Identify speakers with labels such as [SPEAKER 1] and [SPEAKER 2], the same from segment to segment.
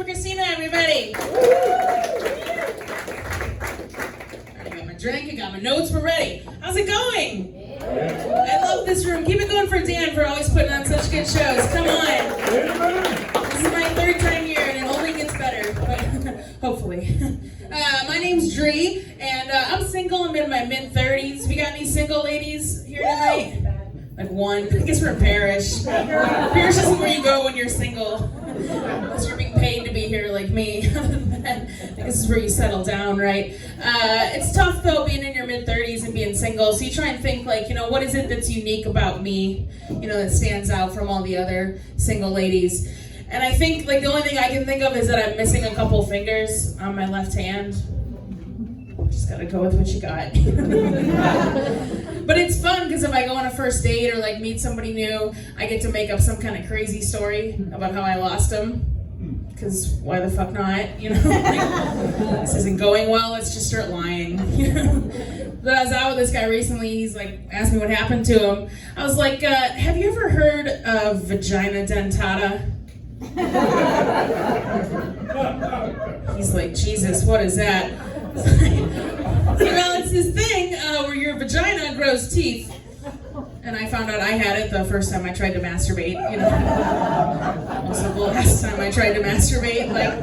[SPEAKER 1] Christina, everybody. I got my drink, I got my notes, we're ready. How's it going? I love this room. Keep it going for Dan for always putting on such good shows. Come on. This is my third time here and it only gets better, but hopefully. My name's Dree, and I'm single. I'm in my mid-30s. We got any single ladies here tonight? Like one. I guess we're a parish. Parish isn't where you go when you're single. Unless you're being paid to be here like me. I think this is where you settle down, right? It's tough though being in your mid-30s and being single. So you try and think like, what is it that's unique about me, that stands out from all the other single ladies. And I think like the only thing I can think of is that I'm missing a couple fingers on my left hand. Just gotta go with what you got. But it's fun because if I go on a first date or like meet somebody new, I get to make up some kind of crazy story about how I lost them. Because why the fuck not? Like, this isn't going well, let's just start lying. But I was out with this guy recently, he's like, asked me what happened to him. I was like, have you ever heard of vagina dentata? He's like, Jesus, what is that? Well, it's this thing where your vagina grows teeth. And I found out I had it the first time I tried to masturbate, Also the last time I tried to masturbate, like,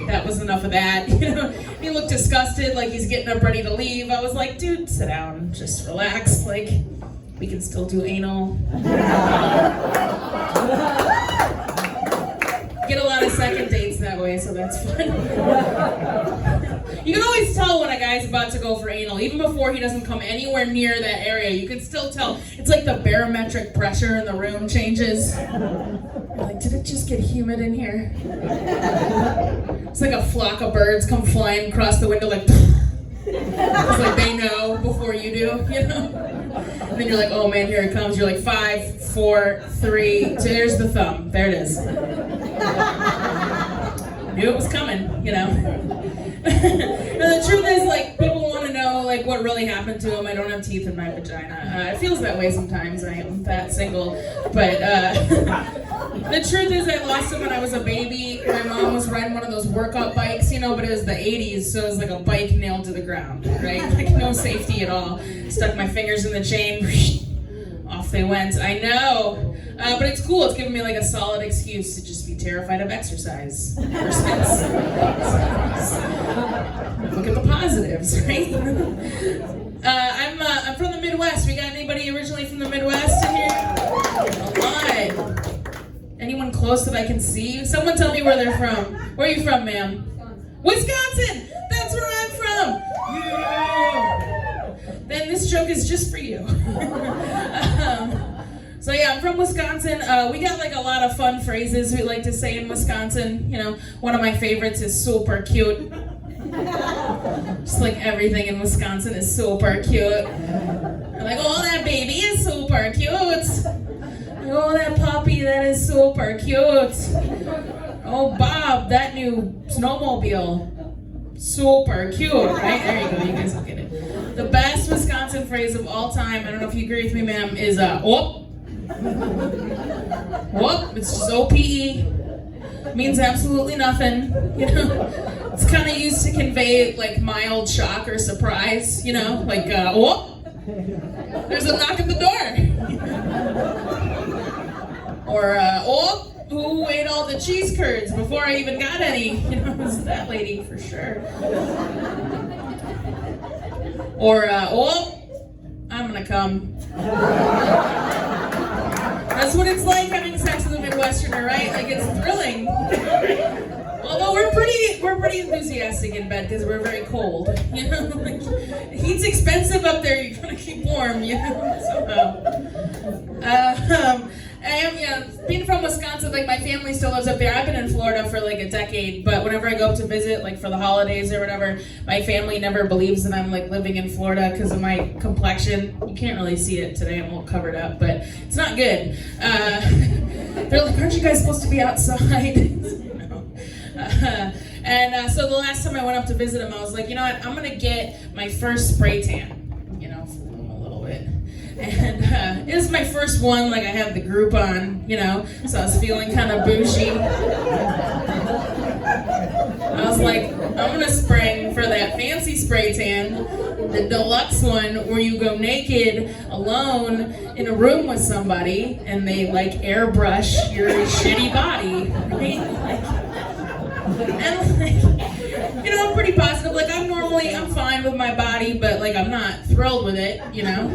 [SPEAKER 1] that was enough of that, He looked disgusted, like he's getting up ready to leave. I was like, dude, sit down, just relax, like, we can still do anal. Get a lot of second dates that way, so that's fun. You can always tell when a guy's about to go for anal, even before he doesn't come anywhere near that area. You can still tell. It's like the barometric pressure in the room changes. You're like, did it just get humid in here? It's like a flock of birds come flying across the window like, it's like they know before you do, And then you're like, oh man, here it comes. You're like 5, 4, 3, there's the thumb. There it is. Knew it was coming, And the truth is, like, people want to know, like, what really happened to them. I don't have teeth in my vagina. It feels that way sometimes. I am that single. But the truth is, I lost it when I was a baby. My mom was riding one of those workout bikes, but it was the 80s, so it was like a bike nailed to the ground, right? Like, no safety at all. Stuck my fingers in the chain. Off they went. I know. But it's cool. It's given me like a solid excuse to just be terrified of exercise. Ever since. Look at the positives, right? I'm from the Midwest. We got anybody originally from the Midwest in here? A lot. Anyone close that I can see? Someone tell me where they're from. Where are you from, ma'am? Wisconsin! That's where I'm from! Yeah! Then this joke is just for you. So yeah, I'm from Wisconsin. We got like a lot of fun phrases we like to say in Wisconsin. One of my favorites is super cute. Just like everything in Wisconsin is super cute. I'm like, oh, that baby is super cute. Oh, that puppy, that is super cute. Oh, Bob, that new snowmobile. Super cute, right? There you go, you guys will get it. The best Wisconsin phrase of all time, I don't know if you agree with me, ma'am, is whoop. Whoop, it's just OPE. Means absolutely nothing, It's kind of used to convey like mild shock or surprise, like whoop. There's a knock at the door. Or whoop, who ate all the cheese curds before I even got any? It was that lady for sure. Or whoop, I'm gonna come. That's what it's like having sex with a Midwesterner, right? Like, it's thrilling. Although we're pretty enthusiastic in bed because we're very cold. Like, heat's expensive up there. You gotta keep warm, somehow. Being from Wisconsin, like my family still lives up there. I've been in Florida for like a decade, but whenever I go up to visit, like for the holidays or whatever, my family never believes that I'm like living in Florida because of my complexion. You can't really see it today, I'm all covered up, but it's not good. They're like, aren't you guys supposed to be outside? So the last time I went up to visit him, I was like, you know what, I'm gonna get my first spray tan, fool him a little bit. And it was my first one, like I had the group on, so I was feeling kind of bougie. I was like, I'm gonna spring for that fancy spray tan, the deluxe one where you go naked, alone, in a room with somebody, and they like airbrush your shitty body, right? And like, you know, I'm pretty positive. Like, I'm fine with my body, but like, I'm not thrilled with it, you know?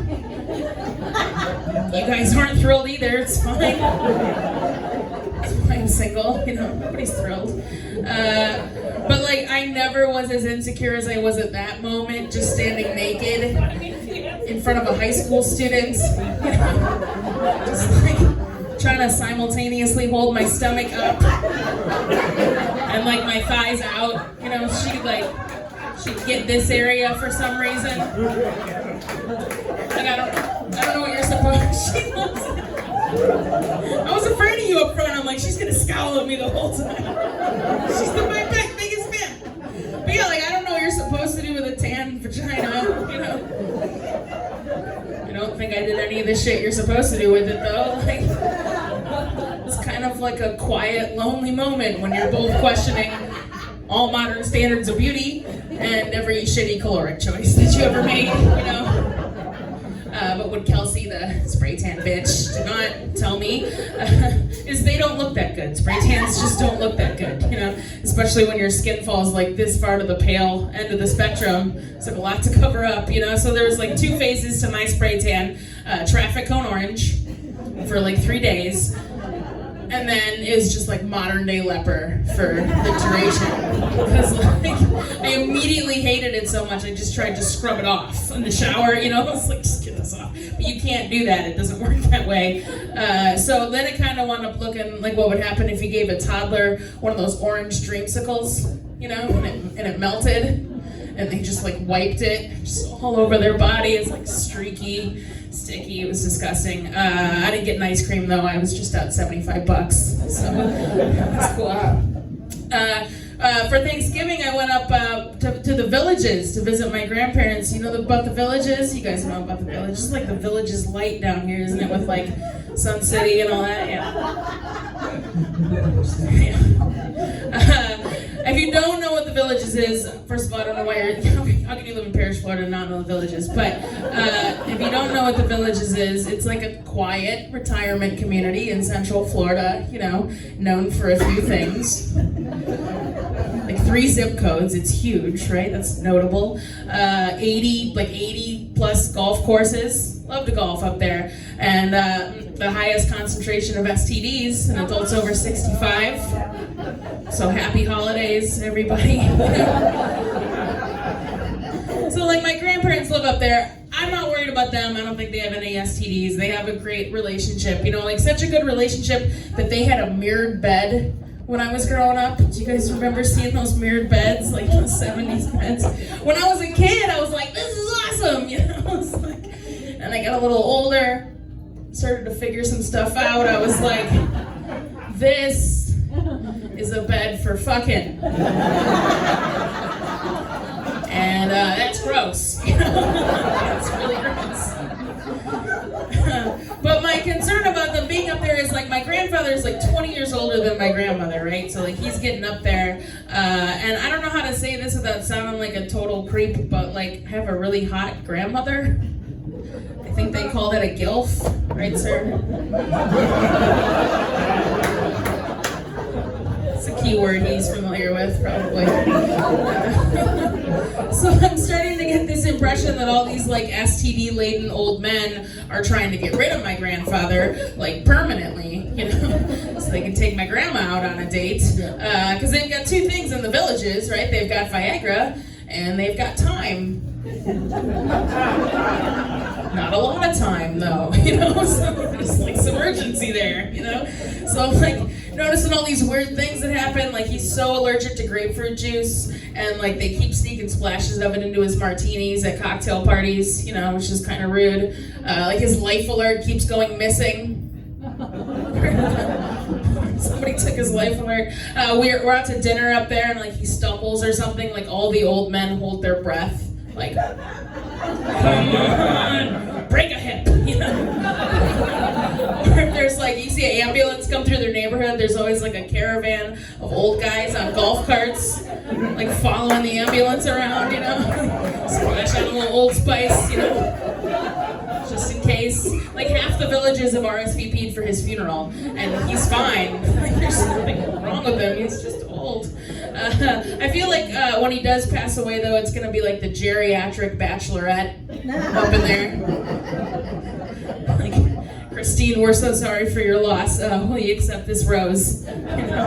[SPEAKER 1] You guys aren't thrilled either, it's fine. It's fine, I'm single, you know, nobody's thrilled. But like, I never was as insecure as I was at that moment, just standing naked in front of a high school student, you know? Just like, trying to simultaneously hold my stomach up and like my thighs out, you know, she'd get this area for some reason. Like, I don't know what you're supposed to. I was afraid of you up front. I'm like, she's gonna scowl at me the whole time. She's my biggest fan. But yeah, like, I don't know what you're supposed to do with a tan vagina, you know. I don't think I did any of the shit you're supposed to do with it though. Like, it's kind of like a quiet, lonely moment when you're both questioning all modern standards of beauty and every shitty caloric choice that you ever made, you know. But what Kelsey, the spray tan bitch, did not tell me is they don't look that good. Spray tans just don't look that good, you know, especially when your skin falls like this far to the pale end of the spectrum. It's like a lot to cover up, you know. So there's like two phases to my spray tan: traffic cone orange for like 3 days, and then is just like modern day leper for the duration. Because like, I immediately hated it so much, I just tried to scrub it off in the shower, you know? I was like, just get this off. But you can't do that, it doesn't work that way. So then it kind of wound up looking like what would happen if you gave a toddler one of those orange dreamsicles, you know, and it melted. And they just like wiped it just all over their body. It's like streaky, sticky. It was disgusting. I didn't get an ice cream though. I was just out $75, so that's cool. For Thanksgiving, I went up to the Villages to visit my grandparents. You know about the Villages? You guys know about the Villages? It's like the Villages light down here, isn't it? With like Sun City and all that. Yeah. If you don't know what the Villages is, first of all, I don't know why how can you live in Parrish, Florida and not know the Villages? But if you don't know what the Villages is, it's like a quiet retirement community in Central Florida, you know, known for a few things. Like 3 zip codes, it's huge, right? That's notable. 80 plus golf courses. Love to golf up there. And the highest concentration of STDs in adults over 65. So happy holidays, everybody. So like my grandparents live up there. I'm not worried about them. I don't think they have any STDs. They have a great relationship. You know, like such a good relationship that they had a mirrored bed when I was growing up. Do you guys remember seeing those mirrored beds, like the 70s beds? When I was a kid, I was like, this is awesome, you know? I was like, and I got a little older, started to figure some stuff out. I was like, this is a bed for fucking. And that's gross, you know? That's really gross. But my concern about them being up there is like my grandfather is like 20 years older than my grandmother, right? So like he's getting up there, and I don't know how to say this without sounding like a total creep, but like have a really hot grandmother. I think they call that a gilf, right, sir? It's a key word he's familiar with, probably. So I'm starting to get this impression that all these like STD-laden old men are trying to get rid of my grandfather, like permanently, you know, so they can take my grandma out on a date. Because they've got 2 things in the Villages, right? They've got Viagra and they've got time. Not a lot of time though, you know, so there's like some urgency there, you know? So I'm like noticing all these weird things that happen, like he's so allergic to grapefruit juice, and like they keep sneaking splashes of it into his martinis at cocktail parties, you know, which is kind of rude. Like his life alert keeps going missing. Somebody took his life alert. We're out to dinner up there and like he stumbles or something, like all the old men hold their breath. Like, come on, break a hip, you know? Or if there's like, you see an ambulance come through their neighborhood, there's always like a caravan of old guys on golf carts, like following the ambulance around, you know, splash out a little Old Spice, you know, just in case. Like half the villages have RSVP'd for his funeral, and he's fine. Like, there's nothing wrong with him. He's just old. I feel like when he does pass away, though, it's gonna be like the geriatric bachelorette up in there. Like, Christine, we're so sorry for your loss. Will you accept this rose? You know?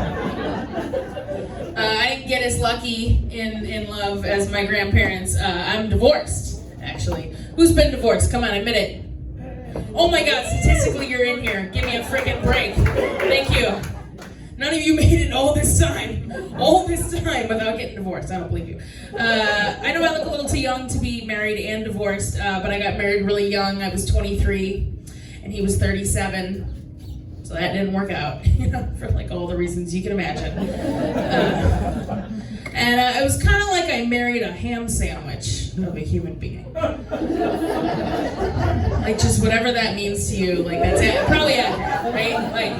[SPEAKER 1] I didn't get as lucky in love as my grandparents. I'm divorced, actually. Who's been divorced? Come on, admit it. Oh my God, statistically you're in here. Give me a freaking break. Thank you. None of you made it all this time without getting divorced. I don't believe you. I know I look a little too young to be married and divorced, but I got married really young. I was 23 and he was 37. So that didn't work out, you know, for like all the reasons you can imagine. And it was kind of like I married a ham sandwich of a human being. Like just whatever that means to you, like that's it. Probably accurate, right? Like,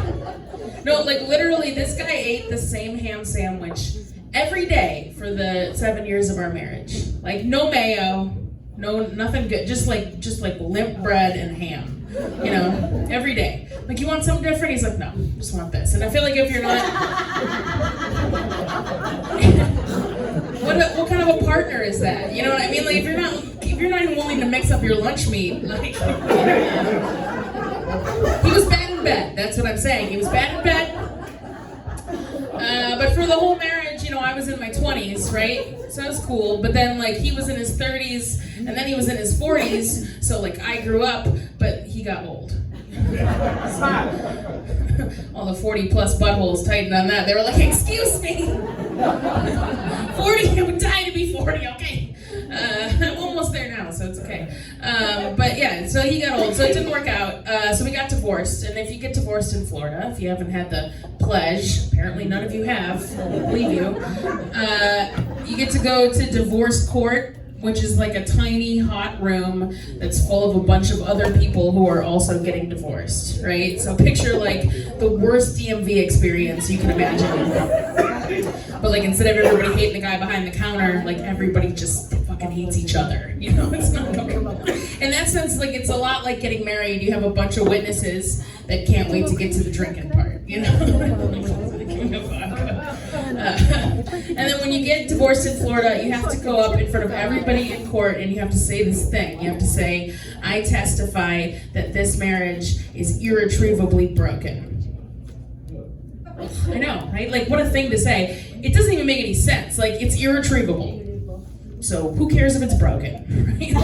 [SPEAKER 1] no, like literally this guy ate the same ham sandwich every day for the 7 years of our marriage. Like no mayo, no nothing good, just like limp bread and ham. You know, every day. Like, you want something different? He's like, no, just want this. And I feel like if you're not... what kind of a partner is that? You know what I mean? Like, if you're not even willing to mix up your lunch meat, like... He was bad in bed, that's what I'm saying. He was bad in bed. But for the whole marriage, you know, I was in my 20s, right? So that was cool. But then, like, he was in his 30s, and then he was in his 40s. So, like, I grew up, but he got old. All the 40-plus buttholes tightened on that. They were like, excuse me. 40, I would die to be 40, okay. I'm almost there now, so it's okay. But yeah, so he got old, so it didn't work out. So we got divorced, and if you get divorced in Florida, if you haven't had the pledge, apparently none of you have, I don't believe you, you get to go to divorce court, which is like a tiny hot room that's full of a bunch of other people who are also getting divorced, right? So picture like the worst DMV experience you can imagine. But like instead of everybody hating the guy behind the counter, like everybody just fucking hates each other. You know, it's not comfortable. In that sense, like it's a lot like getting married. You have a bunch of witnesses that can't wait to get to the drinking part, you know? And then when you get divorced in Florida, you have to go up in front of everybody in court and you have to say this thing. You have to say, I testify that this marriage is irretrievably broken. I know, right? Like, what a thing to say. It doesn't even make any sense. Like, it's irretrievable. So who cares if it's broken? Right?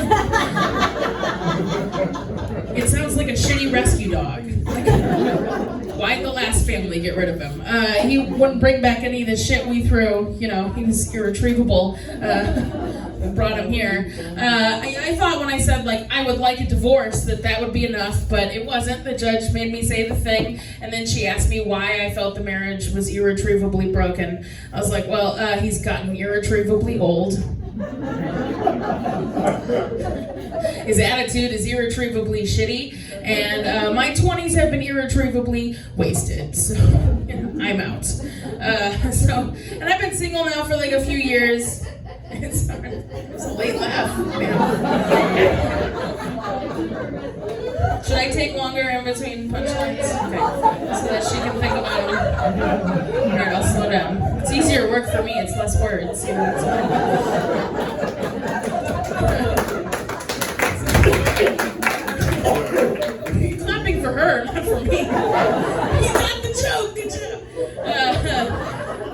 [SPEAKER 1] It sounds like a shitty rescue dog. Like, why'd the last family get rid of him? He wouldn't bring back any of the shit we threw. You know, he was irretrievable. Brought him here. I thought when I said, like, I would like a divorce, that would be enough, but it wasn't. The judge made me say the thing, and then she asked me why I felt the marriage was irretrievably broken. I was like, well, he's gotten irretrievably old. His attitude is irretrievably shitty, and my 20s have been irretrievably wasted, so I'm out. And I've been single now for like a few years. It's a late laugh. Should I take longer in between punchlines? Okay, so that she can think about it. Alright, I'll slow down. It's easier work for me, it's less words. You know, you're clapping for her, not for me. You got the joke, good job.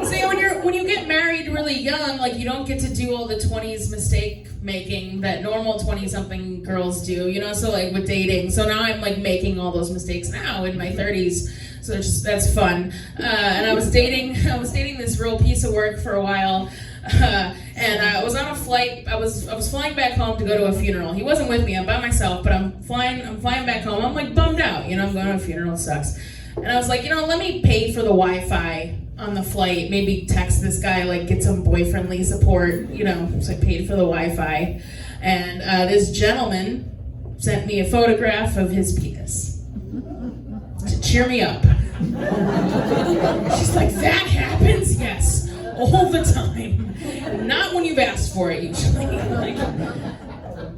[SPEAKER 1] See, when you get married really young, like you don't get to do all the 20s mistake making that normal 20-something girls do, you know, so like with dating. So now I'm like making all those mistakes now in my 30s. So that's fun. And I was dating this real piece of work for a while. And I was on a flight. I was flying back home to go to a funeral. He wasn't with me. I'm by myself, but I'm flying back home. I'm like bummed out, you know, I'm going to a funeral, it sucks. And I was like, you know, let me pay for the Wi-Fi on the flight, maybe text this guy, like get some boy-friendly support, you know, so I paid for the Wi-Fi. And this gentleman sent me a photograph of his penis to cheer me up. She's like, that happens? Yes, all the time. Not when you've asked for it, usually. Like,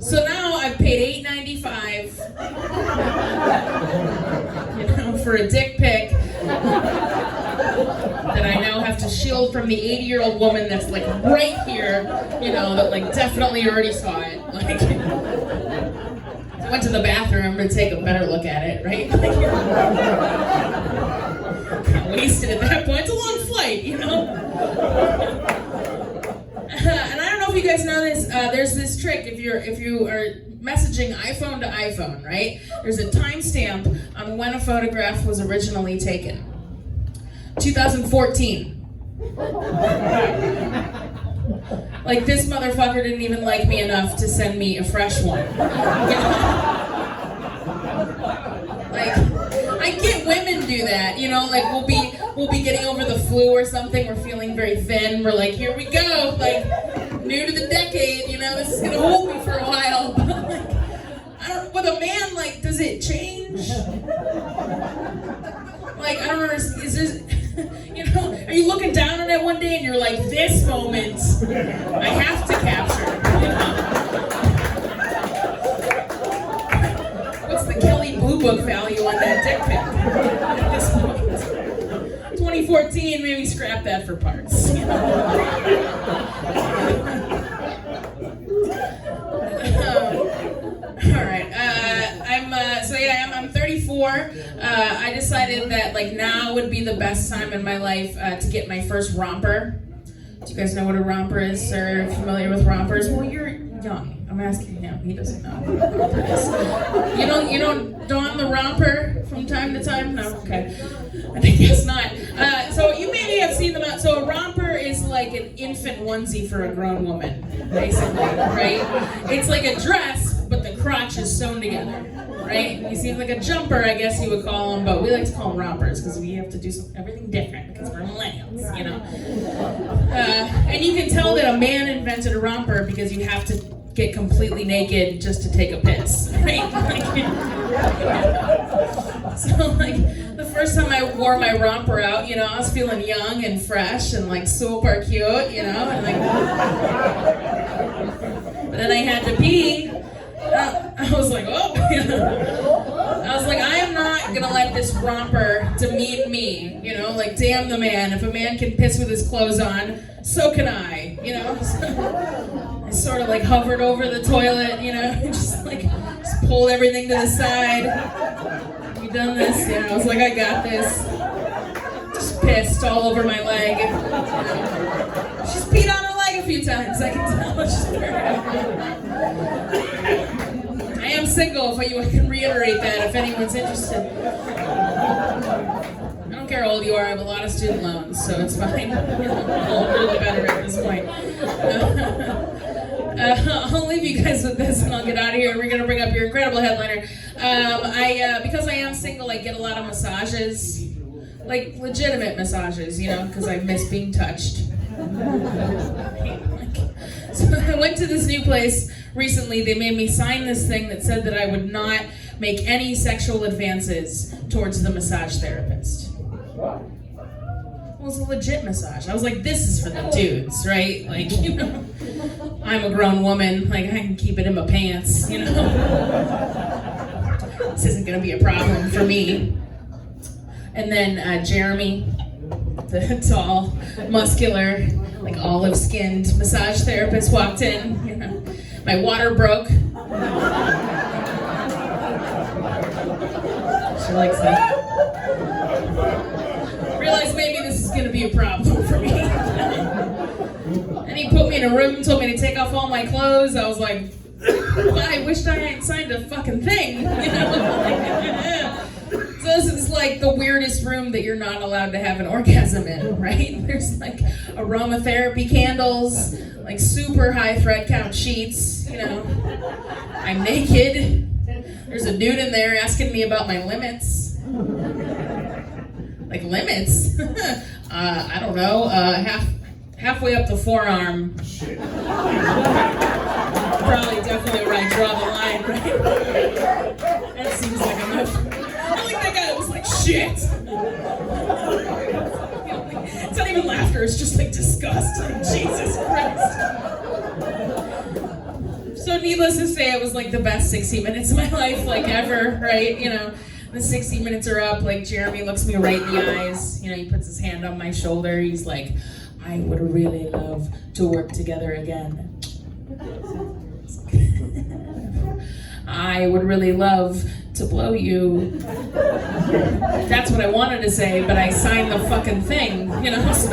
[SPEAKER 1] so now I've paid $8.95, for a dick pic that I now have to shield from the 80-year-old woman that's like right here, that like definitely already saw it. Like, I went to the bathroom to take a better look at it, right? Like, got wasted at that point. It's a long flight, And I don't know if you guys know this. There's this trick if you are messaging iPhone to iPhone, right? There's a timestamp on when a photograph was originally taken. 2014. Like, this motherfucker didn't even like me enough to send me a fresh one. Like, I get women do that, like we'll be getting over the flu or something, we're feeling very thin, we're like, here we go, like, new to the decade, this is gonna hold me for a while. But like, with a man, like, does it change? Like, I don't understand, is this, are you looking down on it one day and you're like, this moment, I have to capture, What's the Kelly Blue Book value on that dick pic at this point? 2014, maybe scrap that for parts. All right. I'm 34. I decided that like now would be the best time in my life to get my first romper. Do you guys know what a romper is, or familiar with rompers? Well, you're young. I'm asking him. He doesn't know what a romper is. You don't don the romper from time to time? No? Okay. I guess not. So you maybe have seen them out. So a romper is like an infant onesie for a grown woman, basically, right? It's like a dress, but the crotch is sewn together, right? You see, like a jumper, I guess you would call them, but we like to call them rompers because we have to do everything different because we're millennials, And you can tell that a man invented a romper because you have to get completely naked just to take a piss, right? So, like, the first time I wore my romper out, I was feeling young and fresh and, like, super cute, and, like, but then I had to pee. I was like, oh, I was like, I am not gonna let this romper demean me, like, damn the man. If a man can piss with his clothes on, so can I, I sort of like hovered over the toilet, just pulled everything to the side. You done this? Yeah, I was like, I got this. Just pissed all over my leg. She's peed on her leg a few times, I can tell. She's very I am single, if you can reiterate that if anyone's interested. I don't care how old you are, I have a lot of student loans, so it's fine. The older the better at this point. I'll leave you guys with this and I'll get out of here. We're going to bring up your incredible headliner. Because I am single, I get a lot of massages. Like, legitimate massages, because I miss being touched. So I went to this new place recently. They made me sign this thing that said that I would not make any sexual advances towards the massage therapist. Well, it was a legit massage. I was like, this is for the dudes, right? Like, I'm a grown woman. Like, I can keep it in my pants, This isn't going to be a problem for me. And then Jeremy, the tall, muscular, like olive-skinned massage therapist walked in. My water broke. She likes that. Realized maybe this is going to be a problem for me. And he put me in a room and told me to take off all my clothes. I was like, I wished I hadn't signed a fucking thing. So this is like the weirdest room that you're not allowed to have an orgasm in, right? There's like aromatherapy candles, like super high thread count sheets, I'm naked. There's a dude in there asking me about my limits. Like, limits? I don't know, halfway up the forearm. Probably definitely where I draw the line, right? That seems like enough. I like that guy that was like, shit. It's not even laughter, it's just like disgust. Like, Jesus Christ. So needless to say, it was like the best 60 minutes of my life, like ever, right? You know, the 60 minutes are up, like Jeremy looks me right in the eyes. You know, he puts his hand on my shoulder. He's like, I would really love to work together again. I would really love to blow you. That's what I wanted to say, but I signed the fucking thing, you know, so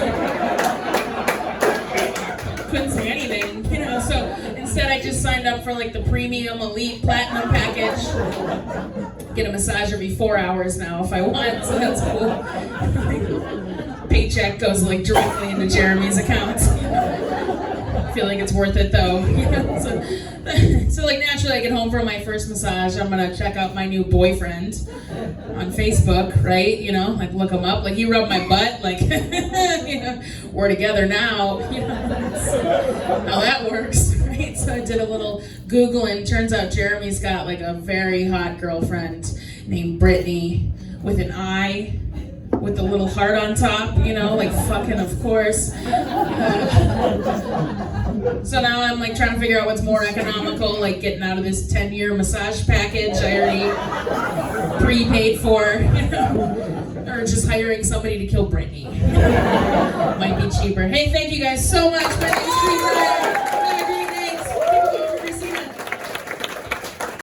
[SPEAKER 1] couldn't say anything, you know, so instead I just signed up for like the premium elite platinum package. Get a massage every 4 hours now if I want, so that's cool. Paycheck goes like directly into Jeremy's account. I feel like it's worth it though. So like naturally I get home from my first massage, I'm gonna check out my new boyfriend on Facebook, right? You know, like look him up, like he rubbed my butt, like, you know, we're together now, you know, that's how that works, right? So I did a little Googling, turns out Jeremy's got like a very hot girlfriend named Brittany with an I, with the little heart on top, you know, like fucking of course. So now I'm like trying to figure out what's more economical, like getting out of this 10-year massage package I already prepaid for, you know, or just hiring somebody to kill Brittany. Might be cheaper. Hey, thank you guys so much. My name's Dree Friar.